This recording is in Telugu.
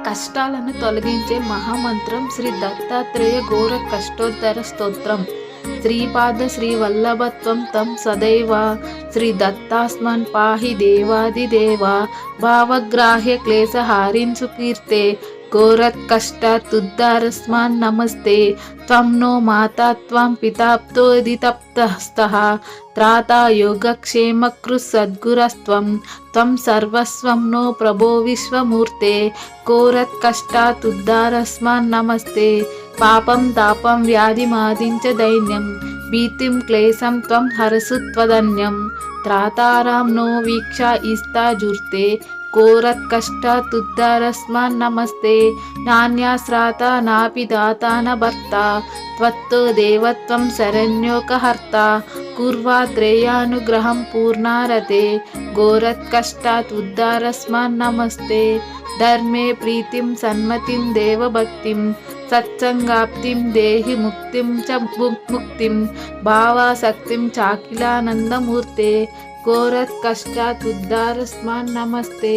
కష్టాలను తొలగించే మహామంత్రం శ్రీ దత్తాత్రేయ ఘోర కష్టోత్తర స్తోత్రం. శ్రీపాద శ్రీవల్లభత్వం తం సదైవ శ్రీ దత్తాస్మన్ పాహి దేవాదిదేవ భావగ్రాహ్య క్లేశహారిన్ సుకీర్తే ఘోరత్కష్టాతుద్ధారస్మాన్ నమస్తే త్వం నో మాతా త్వం పితాప్తోదితప్తస్తః త్రాతా యోగక్షేమకృ సద్గురస్త్వం త్వం సర్వస్వం నో ప్రభో విశ్వమూర్తే ఘోరత్కష్టాతుద్ధారస్మాన్ నమస్తే పాపం తాపం వ్యాధిమాదించ దైన్యం భీతిం క్లేశం త్వం హరసు త్వదన్యం త్రాతారాం నో వీక్ష ఇస్తాజుర్తే ఘోరత్కష్టాతుద్ధారస్మాన్ నమస్తే నాన్యాశ్రాత నాపి దాతా న భర్త త్వత్తో దేవత్వం శరణ్యోకహర్త కుర్వాత్రేయానుగ్రహం పూర్ణారతే ఘోరత్కష్టాతుద్ధారస్మాన్ నమస్తే ధర్మే ప్రీతిం సన్మతిం దేవభక్తిం సత్సంగాప్తిం దేహి ముక్తిం చ ముక్తిం భావాసక్తిం చాకిలానందమూర్తే ఘోరత్కష్టాతుద్ధారస్మాన్ నమస్తే.